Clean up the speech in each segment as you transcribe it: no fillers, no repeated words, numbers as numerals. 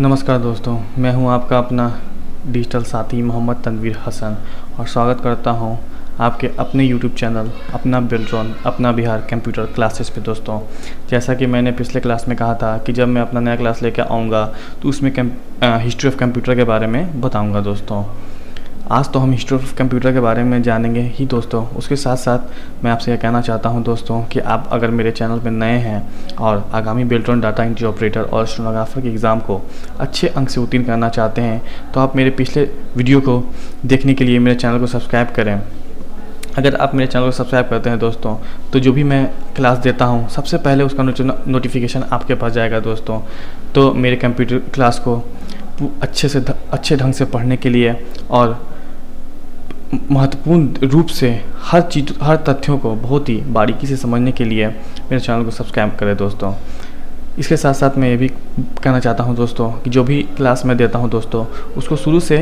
नमस्कार दोस्तों, मैं हूं आपका अपना डिजिटल साथी मोहम्मद तनवीर हसन और स्वागत करता हूं आपके अपने YouTube चैनल अपना बेल्ट्रॉन अपना बिहार कंप्यूटर क्लासेस पे। दोस्तों, जैसा कि मैंने पिछले क्लास में कहा था कि जब मैं अपना नया क्लास लेकर आऊँगा तो उसमें हिस्ट्री ऑफ कंप्यूटर के बारे में बताऊँगा। दोस्तों, आज तो हम हिस्ट्री ऑफ कंप्यूटर के बारे में जानेंगे ही दोस्तों। उसके साथ साथ मैं आपसे यह कहना चाहता हूं दोस्तों कि आप अगर मेरे चैनल पर नए हैं और आगामी बेल्ट्रॉन डाटा एंट्री ऑपरेटर और स्टेनोग्राफर के एग्ज़ाम को अच्छे अंक से उत्तीर्ण करना चाहते हैं तो आप मेरे पिछले वीडियो को देखने के लिए मेरे चैनल को सब्सक्राइब करें। अगर आप मेरे चैनल को सब्सक्राइब करते हैं दोस्तों तो जो भी मैं क्लास देता हूं सबसे पहले उसका नोटिफिकेशन आपके पास जाएगा दोस्तों। तो मेरे कंप्यूटर क्लास को अच्छे ढंग से पढ़ने के लिए और महत्वपूर्ण रूप से हर तथ्यों को बहुत ही बारीकी से समझने के लिए मेरे चैनल को सब्सक्राइब करें दोस्तों। इसके साथ साथ मैं ये भी कहना चाहता हूं दोस्तों कि जो भी क्लास मैं देता हूं दोस्तों उसको शुरू से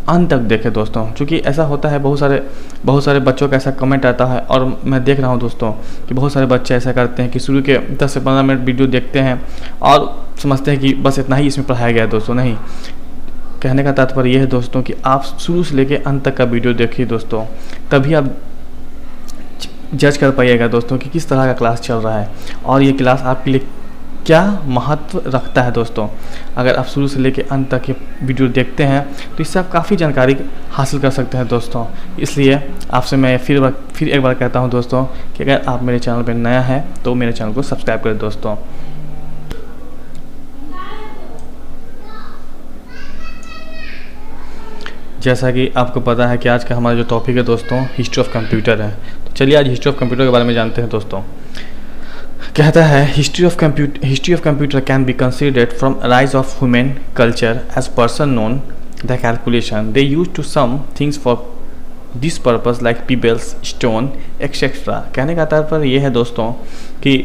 अंत तक देखें दोस्तों, क्योंकि ऐसा होता है बहुत सारे बच्चों का ऐसा कमेंट आता है और मैं देख रहा हूं दोस्तों कि बहुत सारे बच्चे ऐसा करते हैं कि शुरू के 10 से 15 मिनट वीडियो देखते हैं और समझते हैं कि बस इतना ही इसमें पढ़ाया गया है। दोस्तों, नहीं, कहने का तात्पर्य यह है दोस्तों कि आप शुरू से लेकर अंत तक का वीडियो देखिए दोस्तों, तभी आप जज कर पाइएगा दोस्तों कि किस तरह का क्लास चल रहा है और ये क्लास आपके लिए क्या महत्व रखता है। दोस्तों, अगर आप शुरू से लेकर अंत तक के वीडियो देखते हैं तो इससे आप काफ़ी जानकारी हासिल कर सकते हैं दोस्तों। इसलिए आपसे मैं फिर एक बार कहता हूं दोस्तों कि अगर आप मेरे चैनल पर नया है तो मेरे चैनल को सब्सक्राइब करें दोस्तों। जैसा कि आपको पता है कि आज का हमारा जो टॉपिक है दोस्तों हिस्ट्री ऑफ कंप्यूटर है, तो चलिए आज हिस्ट्री ऑफ कंप्यूटर के बारे में जानते हैं दोस्तों। कहता है history of computer can be considered from rise of human culture as person known the calculation they use to some things for this purpose like pebbles stone etcetera. कहने का तात्पर्य यह है दोस्तों कि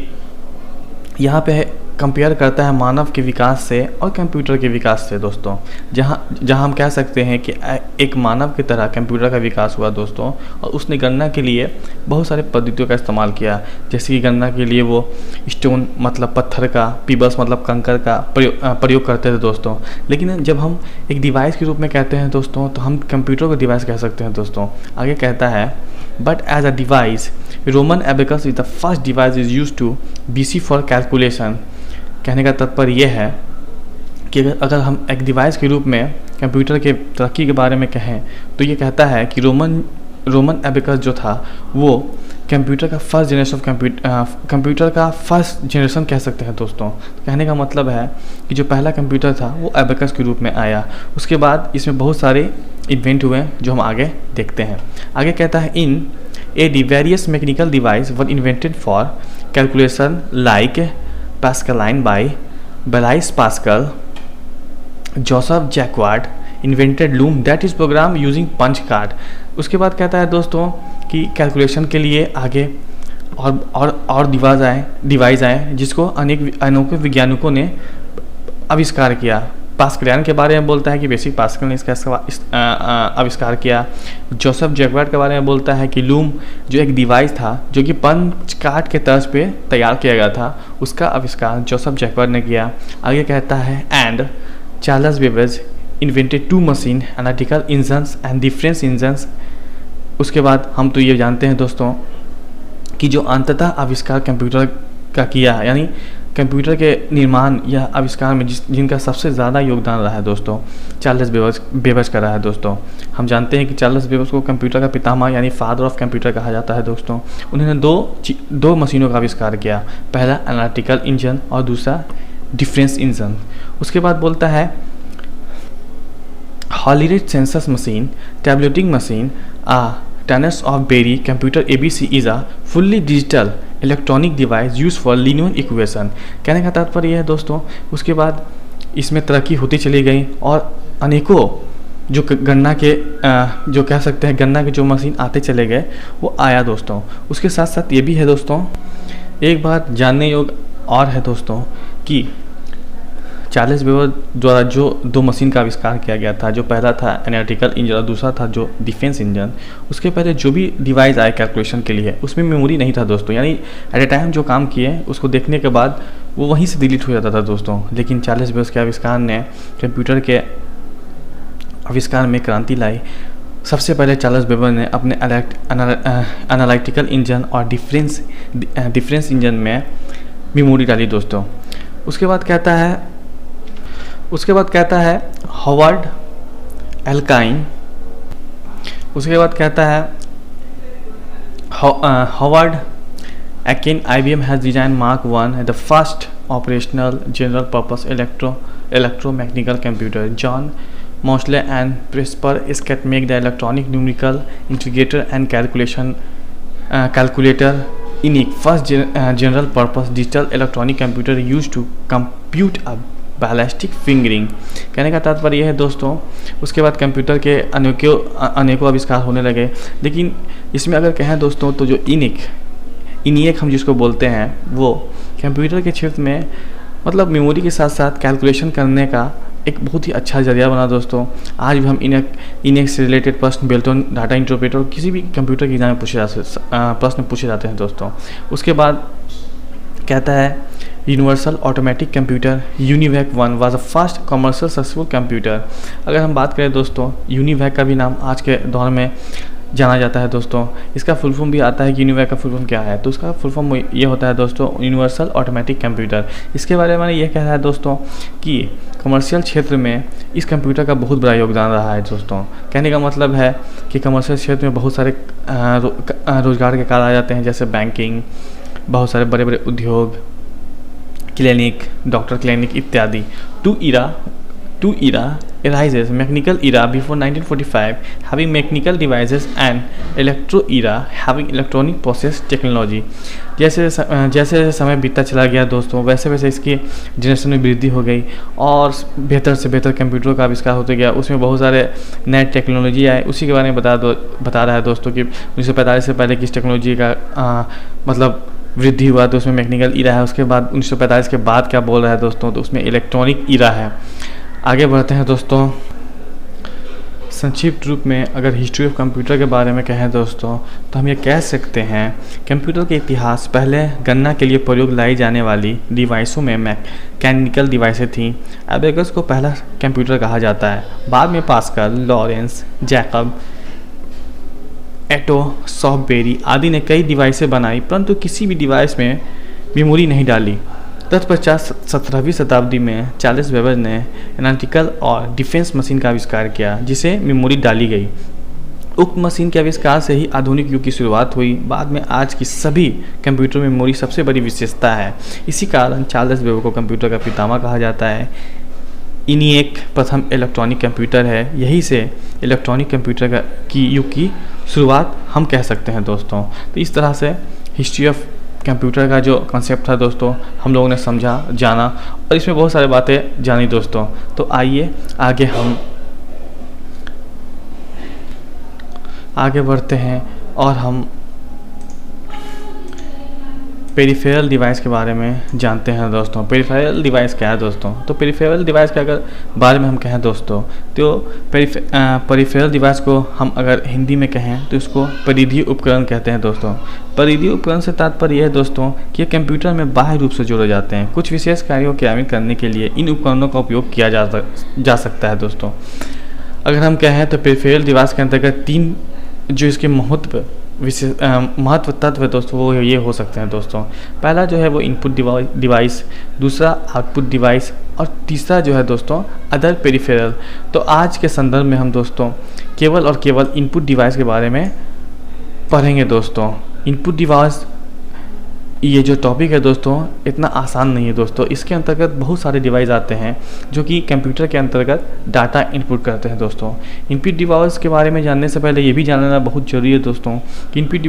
यहाँ पे कंपेयर करता है मानव के विकास से और कंप्यूटर के विकास से दोस्तों। जहाँ हम कह सकते हैं कि एक मानव की तरह कंप्यूटर का विकास हुआ दोस्तों और उसने गणना के लिए बहुत सारे पद्धतियों का इस्तेमाल किया, जैसे कि गणना के लिए वो स्टोन मतलब पत्थर का, पीबल्स मतलब कंकर का प्रयोग करते थे दोस्तों। लेकिन जब हम एक डिवाइस के रूप में कहते हैं दोस्तों तो हम कंप्यूटर को डिवाइस कह सकते हैं दोस्तों। आगे कहता है but as a device Roman abacus is the first device is use to BC for calculation. कहने का तात्पर्य यह है कि अगर हम एक डिवाइस के रूप में कंप्यूटर के तरक्की के बारे में कहें तो ये कहता है कि रोमन एबेकस जो था वो कंप्यूटर का फर्स्ट जनरेशन कंप्यूटर का फर्स्ट जनरेशन कह सकते हैं दोस्तों। कहने का मतलब है कि जो पहला कंप्यूटर था वो एबेकस के रूप में आया। उसके बाद इसमें बहुत सारे इन्वेंट हुए जो हम आगे देखते हैं। आगे कहता है in various mechanical device were invented for calculation like Pascaline by Blaise Pascal. Joseph Jacquard invented loom that is program using punch card. उसके बाद कहता है दोस्तों कि कैलकुलेशन के लिए आगे और डिवाइस आए जिसको अनेकों वैज्ञानिकों ने आविष्कार किया। पास्कलियन के बारे में बोलता है कि बेसिक पास्कल ने इसका आविष्कार किया। जोसेफ जैक्वार्ड के बारे में बोलता है कि लूम जो एक डिवाइस था जो कि पंच कार्ड के तर्ज पे तैयार किया गया था उसका आविष्कार जोसेफ जैक्वार्ड ने किया। आगे कहता है and Charles Babbage invented 2 machine analytical engines and difference engines. उसके बाद हम तो ये जानते हैं दोस्तों कि जो अंततः आविष्कार कंप्यूटर का किया, यानी कंप्यूटर के निर्माण या आविष्कार में जिनका सबसे ज़्यादा योगदान रहा है दोस्तों चार्ल्स बेबेज का रहा है दोस्तों। हम जानते हैं कि चार्ल्स बेबेज को कंप्यूटर का पितामह यानी फादर ऑफ कंप्यूटर कहा जाता है दोस्तों। उन्होंने दो मशीनों का आविष्कार किया, पहला एनालिटिकल इंजन और दूसरा डिफरेंस इंजन। उसके बाद बोलता है holidays census machine tableting machine tenets of Berry computer ABC is a fully digital electronic device use for linear equation. कहने का तात्पर्य यह है दोस्तों उसके बाद इसमें तरक्की होती चली गई और अनेकों जो गणना के जो कह सकते हैं गणना के जो मशीन आते चले गए वो आया दोस्तों। उसके साथ साथ ये भी है दोस्तों, एक बात जानने योग्य और है दोस्तों कि चार्ल्स बेबेज द्वारा जो 2 मशीन का आविष्कार किया गया था, जो पहला था एनालिटिकल इंजन और दूसरा था जो डिफेंस इंजन, उसके पहले जो भी डिवाइस आए कैलकुलेशन के लिए उसमें मेमोरी नहीं था दोस्तों। यानी एट ए टाइम जो काम किए उसको देखने के बाद वो वहीं से डिलीट हो जाता था दोस्तों। लेकिन चार्ल्स बेबेज के आविष्कार ने कंप्यूटर के आविष्कार में क्रांति लाई। सबसे पहले चार्ल्स बेबेज ने अपने एनालिटिकल इंजन और डिफरेंस इंजन में मेमोरी डाली दोस्तों। उसके बाद कहता है हॉवर्ड एल्काइन, उसके बाद कहता है Howard Eakin IBM has design Mark I, the first operational general purpose electromechanical computer. John Moseley and Presper Scott make the electronic numerical integrator and calculator ENIAC, first general purpose digital electronic computer used to compute a ballistic fingering. कहने का तात्पर्य यह है दोस्तों, उसके बाद computer के अनेकों आविष्कार होने लगे। लेकिन इसमें अगर कहें दोस्तों तो जो ENIAC हम जिसको बोलते हैं वो कंप्यूटर के क्षेत्र में मतलब मेमोरी के साथ साथ कैलकुलेशन करने का एक बहुत ही अच्छा जरिया बना दोस्तों। आज भी हम ENIAC से रिलेटेड प्रश्न बेल्टन डाटा इंटरप्रेटर किसी भी कंप्यूटर के एग्जाम में प्रश्न पूछे जाते हैं दोस्तों। उसके बाद कहता है universal automatic computer UNIVAC 1 was the first commercial successful computer. अगर हम बात करें दोस्तों, यूनिवैक का भी नाम आज के दौर में जाना जाता है दोस्तों। इसका फुल फॉर्म भी आता है कि यूनिवैक का फुल फॉर्म क्या है, तो उसका फुल फॉर्म ये होता है दोस्तों यूनिवर्सल ऑटोमेटिक कंप्यूटर। इसके बारे में ये कह रहा है दोस्तों कि कमर्शियल क्षेत्र में इस कंप्यूटर का बहुत बड़ा योगदान रहा है दोस्तों। कहने का मतलब है कि कमर्शियल क्षेत्र में बहुत सारे रोजगार के कार्य आ जाते हैं, जैसे बैंकिंग, बहुत सारे बड़े बड़े उद्योग, क्लिनिक, डॉक्टर क्लिनिक इत्यादि। Two era arises: mechanical era before 1945 having mechanical devices and electro era having electronic process technology। जैसे समय बीतता चला गया दोस्तों, वैसे वैसे इसकी जनरेशन में वृद्धि हो गई और बेहतर से बेहतर कंप्यूटर का आविष्कार होते गया। उसमें बहुत सारे नए टेक्नोलॉजी आए, उसी के बारे में बता रहा है दोस्तों कि 1945 से पहले किस टेक्नोलॉजी का मतलब वृद्धि हुआ, तो उसमें मैकेनिकल ईरा है। उसके बाद 1945 के बाद क्या बोल रहा है दोस्तों, तो उसमें इलेक्ट्रॉनिक ईरा है। आगे बढ़ते हैं दोस्तों। संक्षिप्त रूप में अगर हिस्ट्री ऑफ कंप्यूटर के बारे में कहें दोस्तों, तो हम ये कह सकते हैं कंप्यूटर के इतिहास पहले गणना के लिए प्रयोग लाई जाने वाली डिवाइसों में मैकेनिकल डिवाइसें थीं। एबेकस को पहला कंप्यूटर कहा जाता है। बाद में पास्कल, लॉरेंस, जैकब, एटो, सॉफ्टबेरी आदि ने कई डिवाइसें बनाई, परंतु किसी भी डिवाइस में मेमोरी नहीं डाली। तत्पश्चात 17वीं शताब्दी में चार्ल्स बेबेज ने एनालिटिकल और डिफेंस मशीन का आविष्कार किया, जिसे मेमोरी डाली गई। उक्त मशीन के आविष्कार से ही आधुनिक युग की शुरुआत हुई। बाद में आज की सभी कंप्यूटर में मेमोरी सबसे बड़ी विशेषता है। इसी कारण चार्ल्स बेबेज को कंप्यूटर का पितामह कहा जाता है। ENIAC प्रथम इलेक्ट्रॉनिक कंप्यूटर है। यही से इलेक्ट्रॉनिक कंप्यूटर की युग की शुरुआत हम कह सकते हैं दोस्तों। तो इस तरह से हिस्ट्री ऑफ कंप्यूटर का जो कॉन्सेप्ट था दोस्तों हम लोगों ने समझा, जाना और इसमें बहुत सारी बातें जानी दोस्तों। तो आइए आगे बढ़ते हैं और हम पेरिफेरल डिवाइस के बारे में जानते हैं दोस्तों। पेरिफेरल डिवाइस क्या है दोस्तों, तो पेरिफेरल डिवाइस के अगर बारे में हम कहें दोस्तों, तो पेरिफेरल डिवाइस को हम अगर हिंदी में कहें तो इसको परिधीय उपकरण कहते हैं दोस्तों। परिधीय उपकरण से तात्पर्य यह है दोस्तों कि कंप्यूटर में बाह्य रूप से जोड़े जाते हैं। कुछ विशेष कार्यों को क्रियान्वित करने के लिए इन उपकरणों का उपयोग किया जा सकता है दोस्तों। अगर हम कहें तो पेरिफेरल डिवाइस के अंतर्गत 3 जो इसके महत्व तत्व है दोस्तों वो ये हो सकते हैं दोस्तों। पहला जो है वो इनपुट डिवाइस, दूसरा आउटपुट डिवाइस और तीसरा जो है दोस्तों अदर पेरिफेरल। तो आज के संदर्भ में हम दोस्तों केवल और केवल इनपुट डिवाइस के बारे में पढ़ेंगे दोस्तों। इनपुट डिवाइस ये जो टॉपिक है दोस्तों इतना आसान नहीं है दोस्तों। इसके अंतर्गत बहुत सारे डिवाइस आते हैं जो कि कंप्यूटर के अंतर्गत डाटा इनपुट करते हैं दोस्तों। इनपुट डिवाइस के बारे में जानने से पहले ये भी जानना बहुत ज़रूरी है दोस्तों कि इनपुट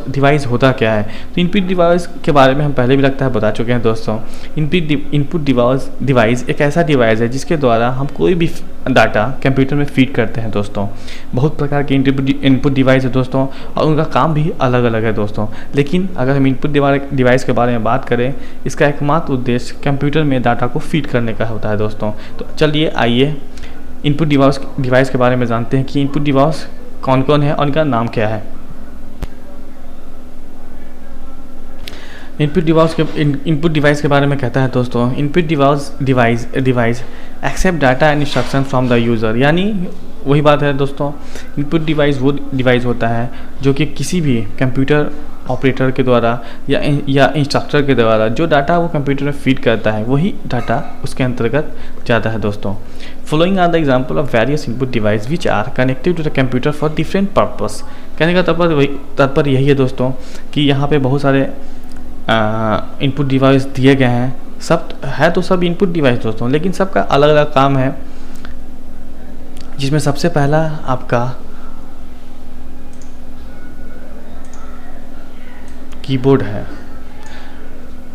डिवाइस होता क्या है। तो इनपुट डिवाइस के बारे में हम पहले भी लगता है बता चुके हैं दोस्तों। इनपुट डिवाइस एक ऐसा डिवाइस है जिसके द्वारा हम कोई भी डाटा कंप्यूटर में फीड करते हैं दोस्तों। बहुत प्रकार के इनपुट डिवाइस है दोस्तों और उनका काम भी अलग अलग है दोस्तों। लेकिन अगर हम इनपुट डिवाइस के बारे में बात करें, इसका एकमात्र उद्देश्य कंप्यूटर में डाटा को फीड करने का होता है दोस्तों। तो चलिए आइए इनपुट डिवाइस के बारे में जानते हैं कि इनपुट डिवाइस कौन कौन है और इनका नाम क्या है। इनपुट डिवाइस के बारे में कहता है दोस्तों, input device accept data and instruction from the user. यानी वही बात है दोस्तों, इनपुट डिवाइस वो डिवाइस होता है जो कि किसी भी कंप्यूटर ऑपरेटर के द्वारा या इंस्ट्रक्टर के द्वारा जो डाटा वो कंप्यूटर में फीड करता है वही डाटा उसके अंतर्गत जाता है दोस्तों। Following are the example of various input device which are connected to the computer for different purpose. कहने का तात्पर्य यही है दोस्तों कि यहाँ पे बहुत सारे इनपुट डिवाइस दिए गए हैं, सब है तो सब इनपुट डिवाइस दोस्तों, लेकिन सबका अलग अलग काम है। जिसमें सबसे पहला आपका कीबोर्ड है।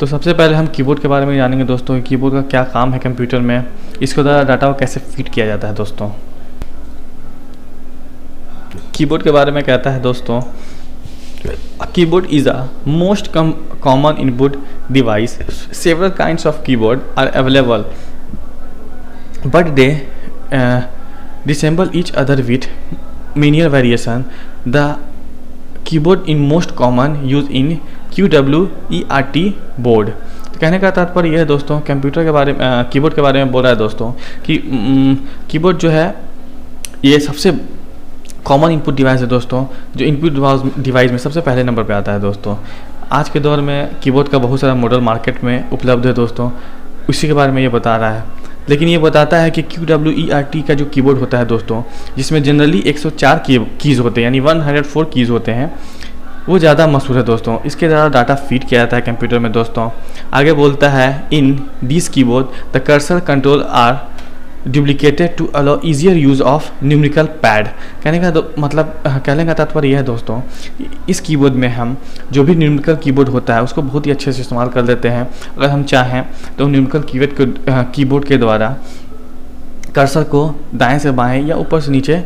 तो सबसे पहले हम कीबोर्ड के बारे में जानेंगे दोस्तों, कीबोर्ड का क्या काम है कंप्यूटर में, इसके द्वारा डाटा को कैसे फीड किया जाता है दोस्तों। कीबोर्ड के बारे में कहता है दोस्तों, keyboard is a most common input device. Several kinds of keyboard are available but they resemble each other with minor variation. The keyboard in most common use in QWERT board. तो कहने का तात्पर्य यह है दोस्तों, कंप्यूटर के बारे में कीबोर्ड के बारे में बोल रहा है दोस्तों कि कीबोर्ड जो है ये सबसे कॉमन इनपुट डिवाइस है दोस्तों, जो इनपुट डिवाइस में सबसे पहले नंबर पे आता है दोस्तों। आज के दौर में कीबोर्ड का बहुत सारा मॉडल मार्केट में उपलब्ध है दोस्तों, उसी के बारे में ये बता रहा है। लेकिन ये बताता है कि QWERT का जो कीबोर्ड होता है दोस्तों, जिसमें जनरली 104 कीज़ होते हैं, यानी 104 कीज़ होते हैं, वो ज़्यादा मशहूर है दोस्तों। इसके द्वारा डाटा फीड किया जाता है कंप्यूटर में दोस्तों। आगे बोलता है, in this keyboard the cursor control are duplicated to allow easier use of numerical pad. कहने का तात्पर्य यह है दोस्तों, इस कीबोर्ड में हम जो भी न्यूमेरिकल कीबोर्ड होता है उसको बहुत ही अच्छे से इस्तेमाल कर लेते हैं। अगर हम चाहें तो न्यूमेरिकल कीबोर्ड के द्वारा कर्सर को दाएं से बाएं या ऊपर से नीचे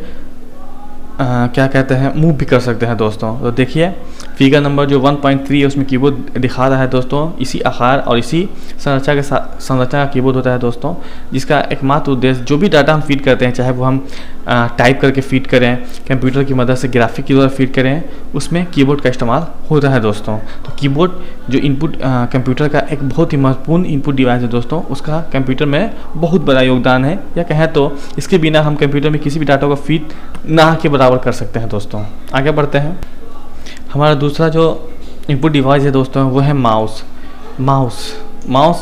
क्या कहते हैं मूव भी कर सकते हैं दोस्तों। तो देखिए फिगर नंबर जो 1.3 है उसमें कीबोर्ड दिखा रहा है दोस्तों, इसी आकार और इसी संरचना का कीबोर्ड होता है दोस्तों, जिसका एकमात्र उद्देश्य जो भी डाटा हम फीड करते हैं, चाहे वो हम टाइप करके फीड करें, कंप्यूटर की मदद से ग्राफिक के द्वारा फीड करें, उसमें कीबोर्ड का इस्तेमाल होता है दोस्तों। तो कीबोर्ड जो इनपुट कंप्यूटर का एक बहुत ही महत्वपूर्ण इनपुट डिवाइस है दोस्तों, उसका कंप्यूटर में बहुत बड़ा योगदान है, या कहें तो इसके बिना हम कंप्यूटर में किसी भी डाटा को फीड ना के बराबर कर सकते हैं दोस्तों। आगे बढ़ते हैं। हमारा दूसरा जो इनपुट डिवाइस है दोस्तों वो है माउस।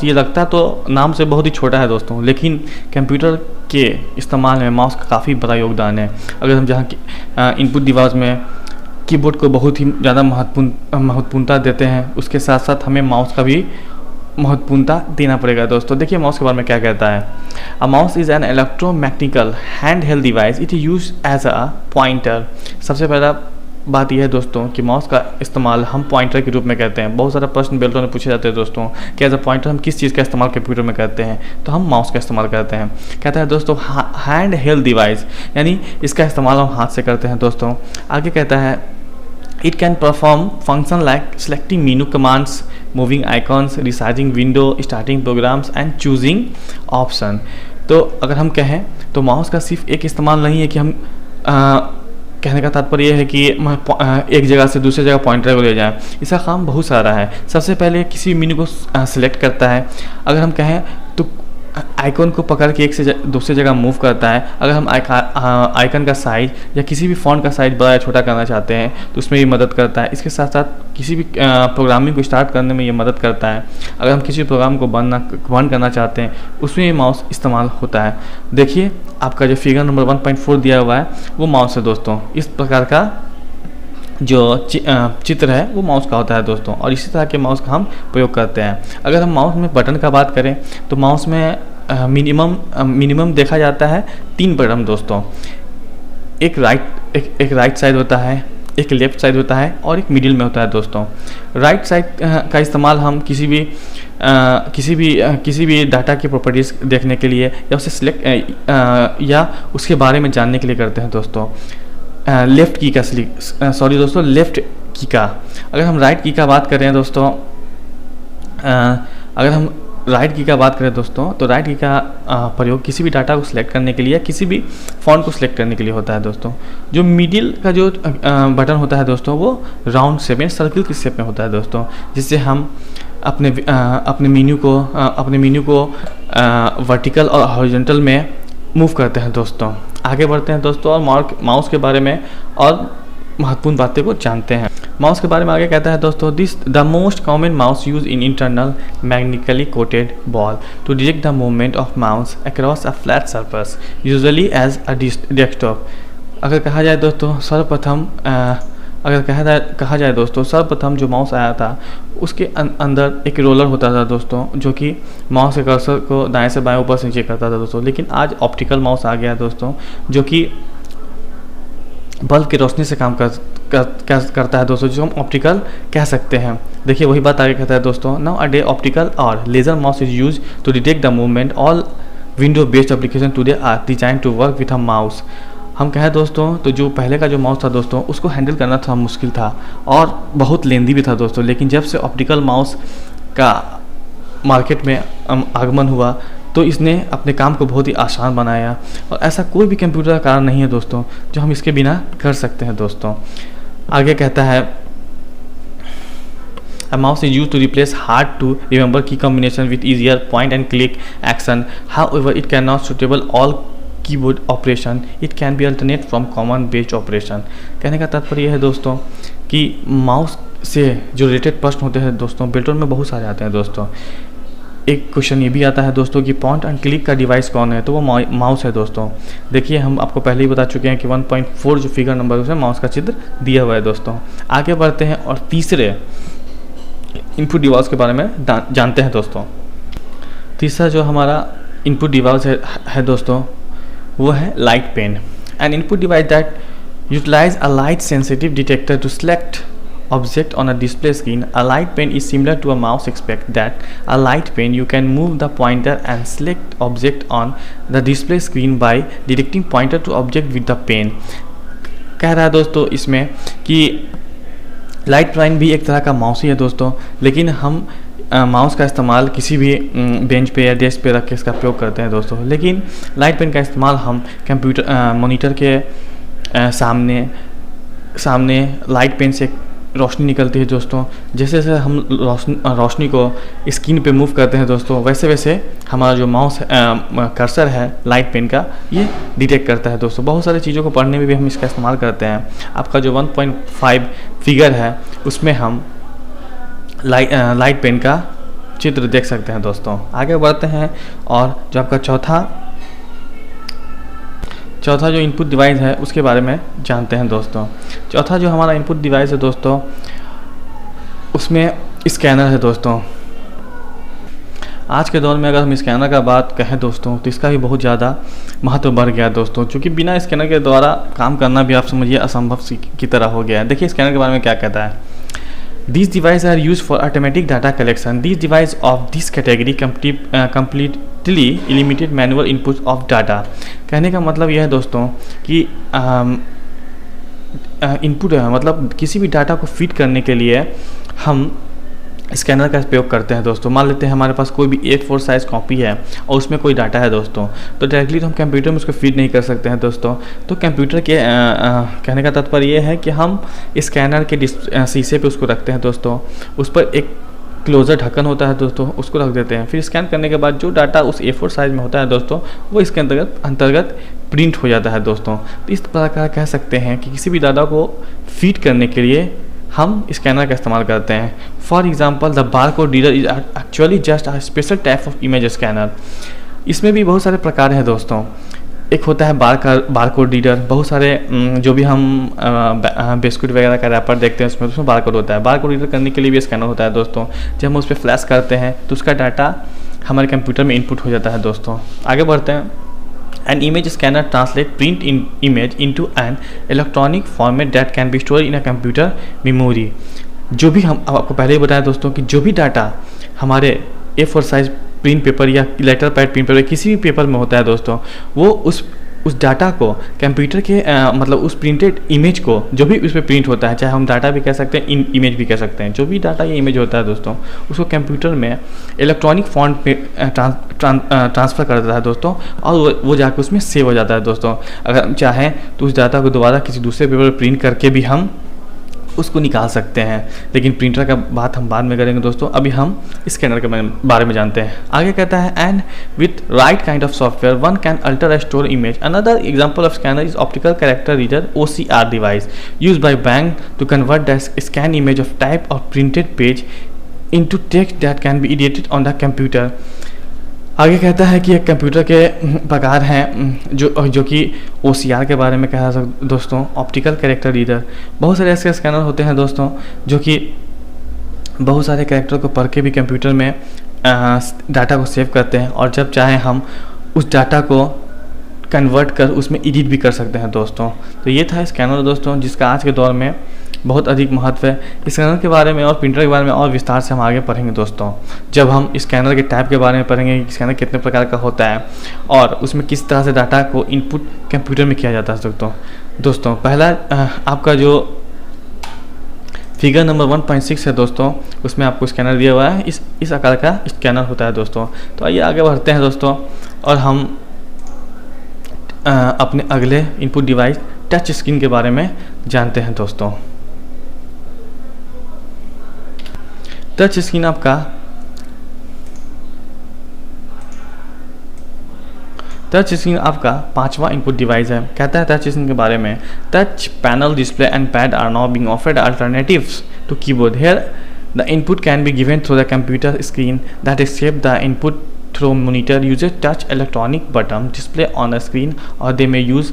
ये लगता तो नाम से बहुत ही छोटा है दोस्तों, लेकिन कंप्यूटर के इस्तेमाल में माउस का काफ़ी बड़ा योगदान है। अगर हम जहाँ इनपुट डिवाइस में कीबोर्ड को बहुत ही ज़्यादा महत्वपूर्णता देते हैं, उसके साथ साथ हमें माउस का भी महत्वपूर्णता देना पड़ेगा दोस्तों। देखिए माउस के बारे में क्या कहता है। A mouse is an electromagnetical hand held device, it use as a pointer. सबसे पहला बात यह है दोस्तों कि माउस का इस्तेमाल हम पॉइंटर के रूप में करते हैं। बहुत सारा प्रश्न बेल्टों में पूछे जाते हैं दोस्तों कि एज अ पॉइंटर हम किस चीज़ का इस्तेमाल कंप्यूटर में करते हैं, तो हम माउस का इस्तेमाल करते हैं। कहता है दोस्तों हैंड हेल्ड डिवाइस, यानी इसका इस्तेमाल हम हाथ से करते हैं दोस्तों। आगे कहता है it can perform function like selecting menu commands, moving icons, resizing window, starting programs and choosing option. तो अगर हम कहें तो माउस का सिर्फ एक इस्तेमाल नहीं है कि हम कहने का तात्पर्य यह है कि एक जगह से दूसरी जगह पॉइंटर को ले जाएं। इसका काम बहुत सारा है। सबसे पहले किसी मेनू को सिलेक्ट करता है। अगर हम कहें तो आइकन को पकड़ के एक से दूसरी जगह मूव करता है। अगर हम आइकन का साइज या किसी भी फ़ॉन्ट का साइज बड़ा या छोटा करना चाहते हैं तो उसमें ये मदद करता है। इसके साथ साथ किसी भी प्रोग्रामिंग को स्टार्ट करने में ये मदद करता है। अगर हम किसी प्रोग्राम को बंद करना चाहते हैं उसमें ये माउस इस्तेमाल होता है। देखिए आपका जो फिगर नंबर 1.4 दिया हुआ है वो माउस है दोस्तों। इस प्रकार का जो चित्र है वो माउस का होता है दोस्तों, और इसी तरह के माउस का हम प्रयोग करते हैं। अगर हम माउस में बटन का बात करें तो माउस में मिनिमम देखा जाता है 3 बटन दोस्तों। एक राइट साइड होता है, एक लेफ्ट साइड होता है और एक मिडिल में होता है दोस्तों। राइट साइड का इस्तेमाल हम किसी भी डाटा की प्रॉपर्टीज़ देखने के लिए या उसे सिलेक्ट या उसके बारे में जानने के लिए करते हैं दोस्तों। लेफ्ट की का अगर हम राइट की का बात करें दोस्तों, तो राइट की का प्रयोग किसी भी डाटा को सिलेक्ट करने के लिए, किसी भी फॉन्ट को सिलेक्ट करने के लिए होता है दोस्तों। जो मिडिल का जो बटन होता है दोस्तों वो राउंड शेप में, सर्किल की शेप में होता है दोस्तों, जिससे हम अपने मेन्यू को वर्टिकल और हॉरिजॉन्टल में मूव करते हैं दोस्तों। आगे बढ़ते हैं दोस्तों और माउस के बारे में और महत्वपूर्ण बातें को जानते हैं। माउस के बारे में आगे कहता है दोस्तों, this the most common mouse use in internal magnetically coated ball to detect the movement of mouse across a flat surface usually as a desktop. अगर कहा जाए दोस्तों सर्वप्रथम जो माउस आया था उसके अंदर एक रोलर होता था दोस्तों, जो कि माउस के कर्सर को दाएं से बाएं ऊपर से नीचे करता था दोस्तों। लेकिन आज ऑप्टिकल माउस आ गया दोस्तों, जो कि बल्ब की रोशनी से काम करता है दोस्तों, जो हम ऑप्टिकल कह सकते हैं। देखिए वही बात आगे कहता है दोस्तों, नाउ अ डे ऑप्टिकल और laser mouse is use to detect the movement. All window based application today are design to work with a mouse. हम कहें दोस्तों तो जो पहले का जो माउस था दोस्तों उसको हैंडल करना थोड़ा मुश्किल था और बहुत लेंदी भी था दोस्तों। लेकिन जब से ऑप्टिकल माउस का मार्केट में आगमन हुआ तो इसने अपने काम को बहुत ही आसान बनाया और ऐसा कोई भी कंप्यूटर का कारण नहीं है दोस्तों जो हम इसके बिना कर सकते हैं दोस्तों। आगे कहता है, A mouse is used to replace hard to remember key combination with easier point and click action. However, it cannot suitable all keyboard operation. It can be alternate from common based operation. कहने का तात्पर्य है दोस्तों कि mouse से जो related प्रश्न होते हैं दोस्तों बिल्टोन में बहुत सारे आते हैं दोस्तों। एक क्वेश्चन ये भी आता है दोस्तों कि पॉइंट एंड क्लिक का डिवाइस कौन है, तो वो माउस है दोस्तों। देखिए हम आपको पहले ही बता चुके हैं कि 1.4 जो फिगर नंबर उसमें माउस का चित्र दिया हुआ है दोस्तों। आगे बढ़ते हैं और तीसरे इनपुट डिवाइस के बारे में जानते हैं दोस्तों। तीसरा जो हमारा इनपुट डिवाइस है दोस्तों वो है light pen. An input device that utilize a light sensitive detector to select object on a display screen. A light pen is similar to a mouse except that a light pen you can move the pointer and select object on the display screen by directing pointer to object with the pen. कह रहा है दोस्तों इसमें कि light pen भी एक तरह का माउस ही है दोस्तों, लेकिन हम माउस का इस्तेमाल किसी भी बेंच पे या डेस्क पे रख के इसका प्रयोग करते हैं दोस्तों। लेकिन लाइट पेन का इस्तेमाल हम कंप्यूटर मॉनिटर के सामने लाइट पेन से रोशनी निकलती है दोस्तों। जैसे जैसे हम रोशनी को स्क्रीन पे मूव करते हैं दोस्तों वैसे वैसे हमारा जो माउस कर्सर है लाइट पेन का ये डिटेक्ट करता है दोस्तों। बहुत सारी चीज़ों को पढ़ने में भी हम इसका इस्तेमाल करते हैं। आपका जो 1.5 फिगर है उसमें हम लाइट पेन का चित्र देख सकते हैं दोस्तों। आगे बढ़ते हैं और जो आपका चौथा जो इनपुट डिवाइस है उसके बारे में जानते हैं दोस्तों। चौथा जो हमारा इनपुट डिवाइस है दोस्तों उसमें स्कैनर है दोस्तों। आज के दौर में अगर हम स्कैनर का बात कहें दोस्तों तो इसका भी बहुत ज़्यादा महत्व बढ़ गया दोस्तों, क्योंकि बिना स्कैनर के द्वारा काम करना भी आप समझिए असंभव की तरह हो गया है। देखिए स्कैनर के बारे में क्या कहता है, These devices are used for automatic data collection. These devices of this category completely eliminate manual input of data. कहने का मतलब यह है दोस्तों कि इनपुट मतलब किसी भी डाटा को फीड करने के लिए हम स्कैनर का उपयोग करते हैं दोस्तों। मान लेते हैं हमारे पास कोई भी A4 साइज़ कॉपी है और उसमें कोई डाटा है दोस्तों, तो डायरेक्टली तो हम कंप्यूटर में उसको फीड नहीं कर सकते हैं दोस्तों। तो कंप्यूटर के कहने का तात्पर्य ये है कि हम स्कैनर के शीशे पे उसको रखते हैं दोस्तों। उस पर एक क्लोजर ढक्कन होता है दोस्तों, उसको रख देते हैं। फिर स्कैन करने के बाद जो डाटा उस A4 साइज़ में होता है दोस्तों वो इसके अंतर्गत प्रिंट हो जाता है दोस्तों। तो इस प्रकार कह सकते हैं कि किसी भी डाटा को फीड करने के लिए हम स्कैनर का इस्तेमाल करते हैं। For example the barcode reader is actually just a special type of image scanner. इसमें भी बहुत सारे प्रकार हैं दोस्तों। एक होता है बारकोड रीडर। बहुत सारे जो भी हम बिस्कुट वगैरह का रैपर देखते हैं उसमें बारकोड होता है। बारकोड रीडर करने के लिए भी स्कैनर होता है दोस्तों। जब हम उस पर फ्लैश करते हैं तो उसका डाटा हमारे कंप्यूटर में इनपुट हो जाता है दोस्तों। आगे बढ़ते हैं। An image scanner translates print image into an electronic format that can be stored in a computer memory. जो भी हम आपको पहले ही बताया दोस्तों कि जो भी डाटा हमारे A4 साइज प्रिंट पेपर या लेटर पैड प्रिंट पेपर किसी भी पेपर में होता है दोस्तों, वो उस डाटा को कंप्यूटर के मतलब उस प्रिंटेड इमेज को जो भी उस पर प्रिंट होता है, चाहे हम डाटा भी कह सकते हैं इमेज भी कह सकते हैं, जो भी डाटा या इमेज होता है दोस्तों उसको कंप्यूटर में इलेक्ट्रॉनिक फॉर्म पे ट्रांसफ़र कर देता है दोस्तों और वो जाकर उसमें सेव हो जाता है दोस्तों। अगर हम चाहें तो उस डाटा को दोबारा किसी दूसरे पेपर पर प्रिंट करके भी हम उसको निकाल सकते हैं। लेकिन प्रिंटर का बात हम बाद में करेंगे दोस्तों, अभी हम स्कैनर के बारे में जानते हैं। आगे कहता है and with right kind of software one can alter a store image. Another example of scanner is optical character reader OCR device used by bank to convert the scan image of type of printed page into text that can be edited on the computer. आगे कहता है कि एक computer के प्रकार हैं जो कि OCR के बारे में कहा सकते दोस्तों, ऑप्टिकल कैरेक्टर रीडर। बहुत सारे ऐसे स्कैनर होते हैं दोस्तों जो कि बहुत सारे कैरेक्टर को पढ़ के भी कंप्यूटर में डाटा को सेव करते हैं, और जब चाहे हम उस डाटा को कन्वर्ट कर उसमें एडिट भी कर सकते हैं दोस्तों। तो ये था स्कैनर दोस्तों, जिसका आज के दौर में बहुत अधिक महत्व है। स्कैनर के बारे में और प्रिंटर के बारे में और विस्तार से हम आगे पढ़ेंगे दोस्तों, जब हम स्कैनर के टाइप के बारे में पढ़ेंगे कि स्कैनर कितने प्रकार का होता है और उसमें किस तरह से डाटा को इनपुट कंप्यूटर में किया जाता है दोस्तों। पहला आपका जो फिगर नंबर 1.6 है दोस्तों, उसमें आपको स्कैनर दिया हुआ है, इस आकार का स्कैनर होता है दोस्तों। तो आइए आगे बढ़ते हैं दोस्तों, और हम अपने अगले इनपुट डिवाइस टच स्क्रीन के बारे में जानते हैं दोस्तों। टच स्क्रीन आपका पांचवा इनपुट डिवाइस है। कहता है टच स्क्रीन के बारे में, touch panel display and pad are now being offered alternatives to keyboard. Here the input can be given through the computer screen that accept the input through monitor uses touch electronic button display on the screen और दे में use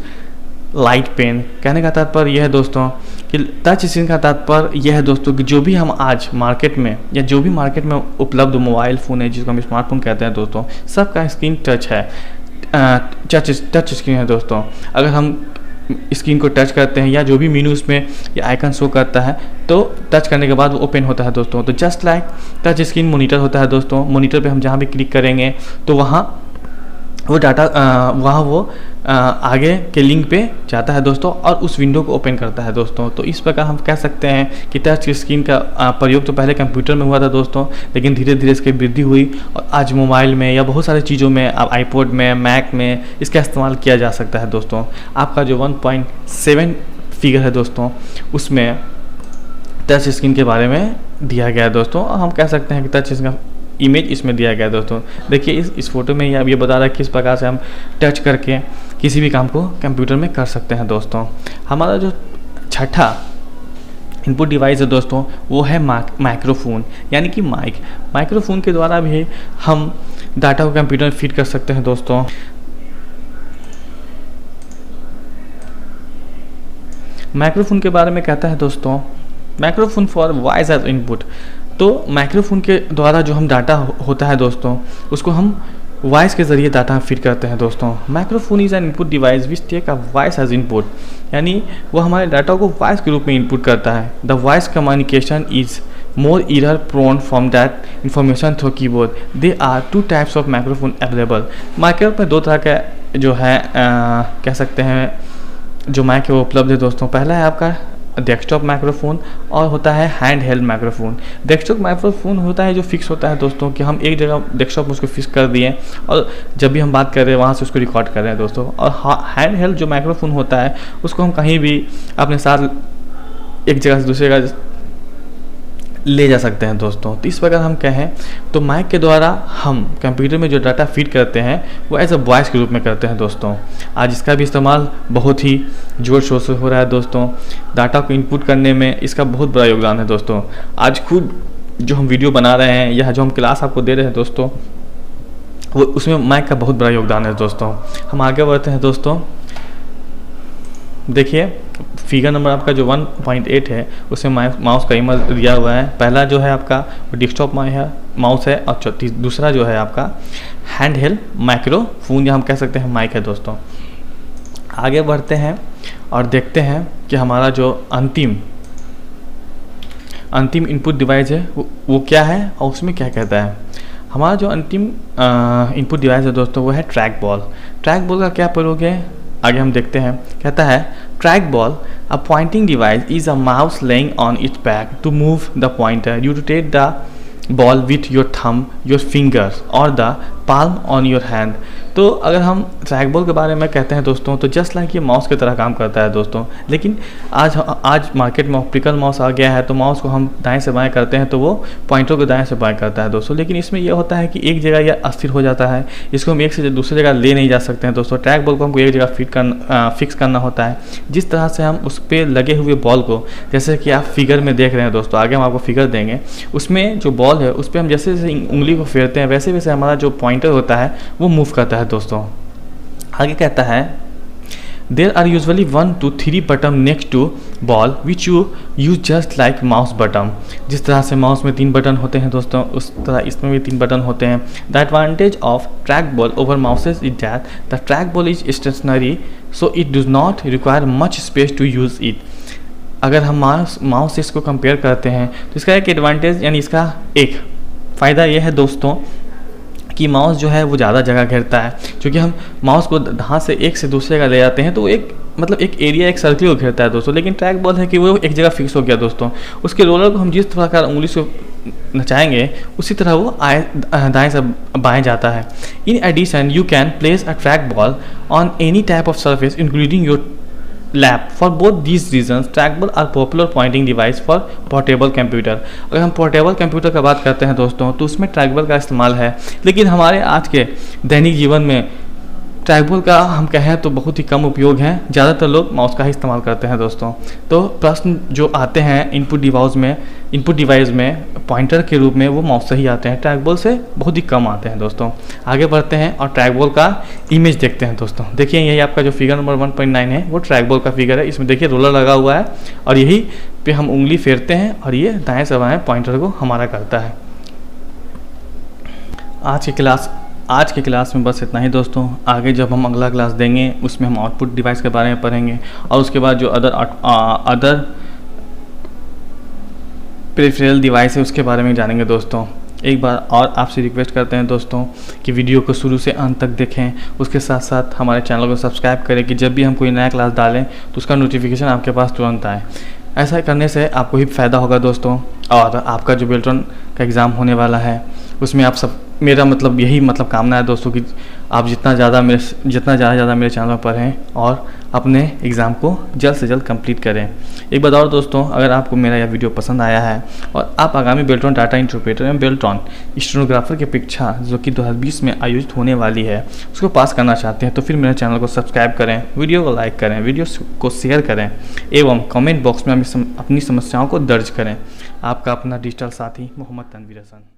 light pen. कहने का तात्पर्य यह है दोस्तों कि टच स्क्रीन का तात्पर्य यह है दोस्तों कि जो भी हम आज मार्केट में या जो भी मार्केट में उपलब्ध मोबाइल फ़ोन है जिसको हम स्मार्टफोन कहते हैं दोस्तों, सबका स्क्रीन टच है, टच स्क्रीन है दोस्तों। अगर हम स्क्रीन को टच करते हैं या जो भी मेनू उसमें या आइकन शो करता है तो टच करने के बाद वो ओपन होता है दोस्तों। तो just like touch screen monitor होता है दोस्तों, मॉनिटर पे हम जहाँ भी क्लिक करेंगे तो वहाँ वो डाटा आगे के लिंक पे जाता है दोस्तों और उस विंडो को ओपन करता है दोस्तों। तो इस प्रकार हम कह सकते हैं कि टच स्क्रीन का प्रयोग तो पहले कंप्यूटर में हुआ था दोस्तों, लेकिन धीरे धीरे इसकी वृद्धि हुई और आज मोबाइल में या बहुत सारी चीज़ों में, अब आईपॉड में, मैक में इसका इस्तेमाल किया जा सकता है दोस्तों। आपका जो 1.7 फिगर है दोस्तों, उसमें टच स्क्रीन के बारे में दिया गया है दोस्तों, और हम कह सकते हैं कि टच स्क्रीन का इमेज इसमें दिया गया है दोस्तों। देखिए इस फोटो में ये बता रहा है किस प्रकार से हम टच करके किसी भी काम को कंप्यूटर में कर सकते हैं दोस्तों। हमारा जो छठा इनपुट डिवाइस है दोस्तों वो है माइक्रोफोन, यानी कि माइक्रोफोन के द्वारा भी हम डाटा को कंप्यूटर में फीड कर सकते हैं दोस्तों। माइक्रोफोन के बारे में कहता है दोस्तों, microphone for voice as input. तो माइक्रोफोन के द्वारा जो हम डाटा होता है दोस्तों, उसको हम वॉइस के ज़रिए डाटा फीड करते हैं दोस्तों। Microphone is an input device which take a voice as input, यानी वो हमारे डाटा को वॉइस के रूप में इनपुट करता है। The voice communication is more error prone from that information through keyboard. There are two types of microphone available. Microphone में दो तरह का जो है कह सकते हैं जो माइक है वो उपलब्ध है दोस्तों। पहला है आपका डेस्कटॉप माइक्रोफोन और होता है hand held microphone. Desktop microphone होता है जो फिक्स होता है दोस्तों कि हम एक जगह डेस्कटॉप में उसको फिक्स कर दिए और जब भी हम बात कर रहे हैं वहाँ से उसको रिकॉर्ड कर रहे हैं दोस्तों। और हैंड हेल्ड जो माइक्रोफोन होता है उसको हम कहीं भी अपने साथ एक जगह से दूसरी जगह ले जा सकते हैं दोस्तों। तो इस प्रकार हम कहें तो माइक के द्वारा हम कंप्यूटर में जो डाटा फीड करते हैं वो एज अ वॉइस के रूप में करते हैं दोस्तों। आज इसका भी इस्तेमाल बहुत ही जोर शोर से हो रहा है दोस्तों। डाटा को इनपुट करने में इसका बहुत बड़ा योगदान है दोस्तों। आज खुद जो हम वीडियो बना रहे हैं या जो हम क्लास आपको दे रहे हैं दोस्तों, वो उसमें माइक का बहुत बड़ा योगदान है दोस्तों। हम आगे बढ़ते हैं दोस्तों। देखिए फिगर नंबर आपका जो 1.8 है उसमें माउस का इमेज दिया हुआ है। पहला जो है आपका डेस्कटॉप माउस है और दूसरा जो है आपका हैंड हेल्ड माइक्रोफोन या हम कह सकते हैं माइक है दोस्तों। आगे बढ़ते हैं और देखते हैं कि हमारा जो अंतिम इनपुट डिवाइस है वो क्या है और उसमें क्या कहता है। हमारा जो अंतिम इनपुट डिवाइस है दोस्तों वो है ट्रैक बॉल। ट्रैक बॉल का क्या प्रयोग है आगे हम देखते हैं। कहता है track ball a pointing device is a mouse lying on its back to move the pointer. You rotate the ball with your thumb, your fingers or the palm on your hand तो अगर हम track ball के बारे में कहते हैं दोस्तों, तो जस्ट लाइक ये माउस की तरह काम करता है दोस्तों। लेकिन आज मार्केट में ऑप्टिकल माउस आ गया है, तो माउस को हम दाएं से बाएं करते हैं तो वो पॉइंटर को दाएं से बाएं करता है दोस्तों। लेकिन इसमें यह होता है कि एक जगह यह अस्थिर हो जाता है, इसको हम एक से दूसरी जगह ले नहीं जा सकते हैं दोस्तों। ट्रैक बॉल को हमको एक जगह फिक्स करना होता है। जिस तरह से हम उस पर लगे हुए बॉल को, जैसे कि आप फिगर में देख रहे हैं दोस्तों, आगे हम आपको फिगर देंगे, उसमें जो बॉल है उस पर हम जैसे जैसे उंगली को फेरते हैं वैसे वैसे हमारा जो पॉइंटर होता है वो मूव करता है दोस्तों। आगे कहता है there are usually 1 to 3 button next to ball which you use just like mouse button. जिस तरह से माउस में 3 बटन होते हैं दोस्तों, उस तरह इसमें भी 3 बटन होते हैं। The advantage of track ball over mouses is that the track ball is stationary so it does not require much space to use it. अगर हम माउस से इसको कंपेयर करते हैं तो इसका एक एडवांटेज यानी इसका एक फ़ायदा यह है दोस्तों कि माउस जो है वो ज़्यादा जगह घेरता है। क्योंकि हम माउस को हाथ से एक से दूसरे जगह ले जाते हैं तो एक एक एरिया, एक सर्किल को घेरता है दोस्तों। लेकिन ट्रैक बॉल है कि वो एक जगह फिक्स हो गया दोस्तों। उसके रोलर को हम जिस प्रकार उंगली से नचाएंगे उसी तरह वो दाएं से बाएं जाता है। In addition you can place a track ball on any type of surface including your lap. For both these reasons track ball are popular pointing device for portable computer. अगर हम पोर्टेबल कंप्यूटर की बात करते हैं दोस्तों तो उसमें track ball का इस्तेमाल है। लेकिन हमारे आज के दैनिक जीवन में ट्रैक बॉल का हम कहें तो बहुत ही कम उपयोग है, ज़्यादातर लोग माउस का ही इस्तेमाल करते हैं दोस्तों। तो प्रश्न जो आते हैं इनपुट डिवाइस में पॉइंटर के रूप में वो माउस से ही आते हैं, ट्रैक बॉल से बहुत ही कम आते हैं दोस्तों। आगे बढ़ते हैं और ट्रैक बॉल का इमेज देखते हैं दोस्तों। देखिए यही आपका जो फिगर नंबर 1.9 है वो ट्रैक बॉल का फिगर है। इसमें देखिए रोलर लगा हुआ है और यही पे हम उंगली फेरते हैं और ये दाएँ से बाएँ पॉइंटर को हमारा करता है। आज की क्लास में बस इतना ही दोस्तों। आगे जब हम अगला क्लास देंगे उसमें हम आउटपुट डिवाइस के बारे में पढ़ेंगे और उसके बाद जो अदर पेरिफेरल डिवाइस है उसके बारे में जानेंगे दोस्तों। एक बार और आपसे रिक्वेस्ट करते हैं दोस्तों कि वीडियो को शुरू से अंत तक देखें, उसके साथ साथ हमारे चैनल को सब्सक्राइब करें कि जब भी हम कोई नया क्लास डालें तो उसका नोटिफिकेशन आपके पास तुरंत आए। ऐसा करने से आपको ही फ़ायदा होगा दोस्तों। और आपका जो बेल्ट्रॉन का एग्ज़ाम होने वाला है उसमें आप सब मेरा यही कामना है दोस्तों कि आप जितना ज़्यादा मेरे चैनल पर पढ़ें और अपने एग्ज़ाम को जल्द से जल्द कंप्लीट करें। एक बात और दोस्तों, अगर आपको मेरा यह वीडियो पसंद आया है और आप आगामी बेल्ट्रॉन डाटा इंटरप्रेटर एवं बेल्ट्रॉन स्टेनोग्राफर की परीक्षा जो कि 2020 में आयोजित होने वाली है उसको पास करना चाहते हैं तो फिर मेरे चैनल को सब्सक्राइब करें, वीडियो को लाइक करें, वीडियो को शेयर करें एवं कमेंट बॉक्स में अपनी समस्याओं को दर्ज करें। आपका अपना डिजिटल साथी मोहम्मद तनवीर हसन।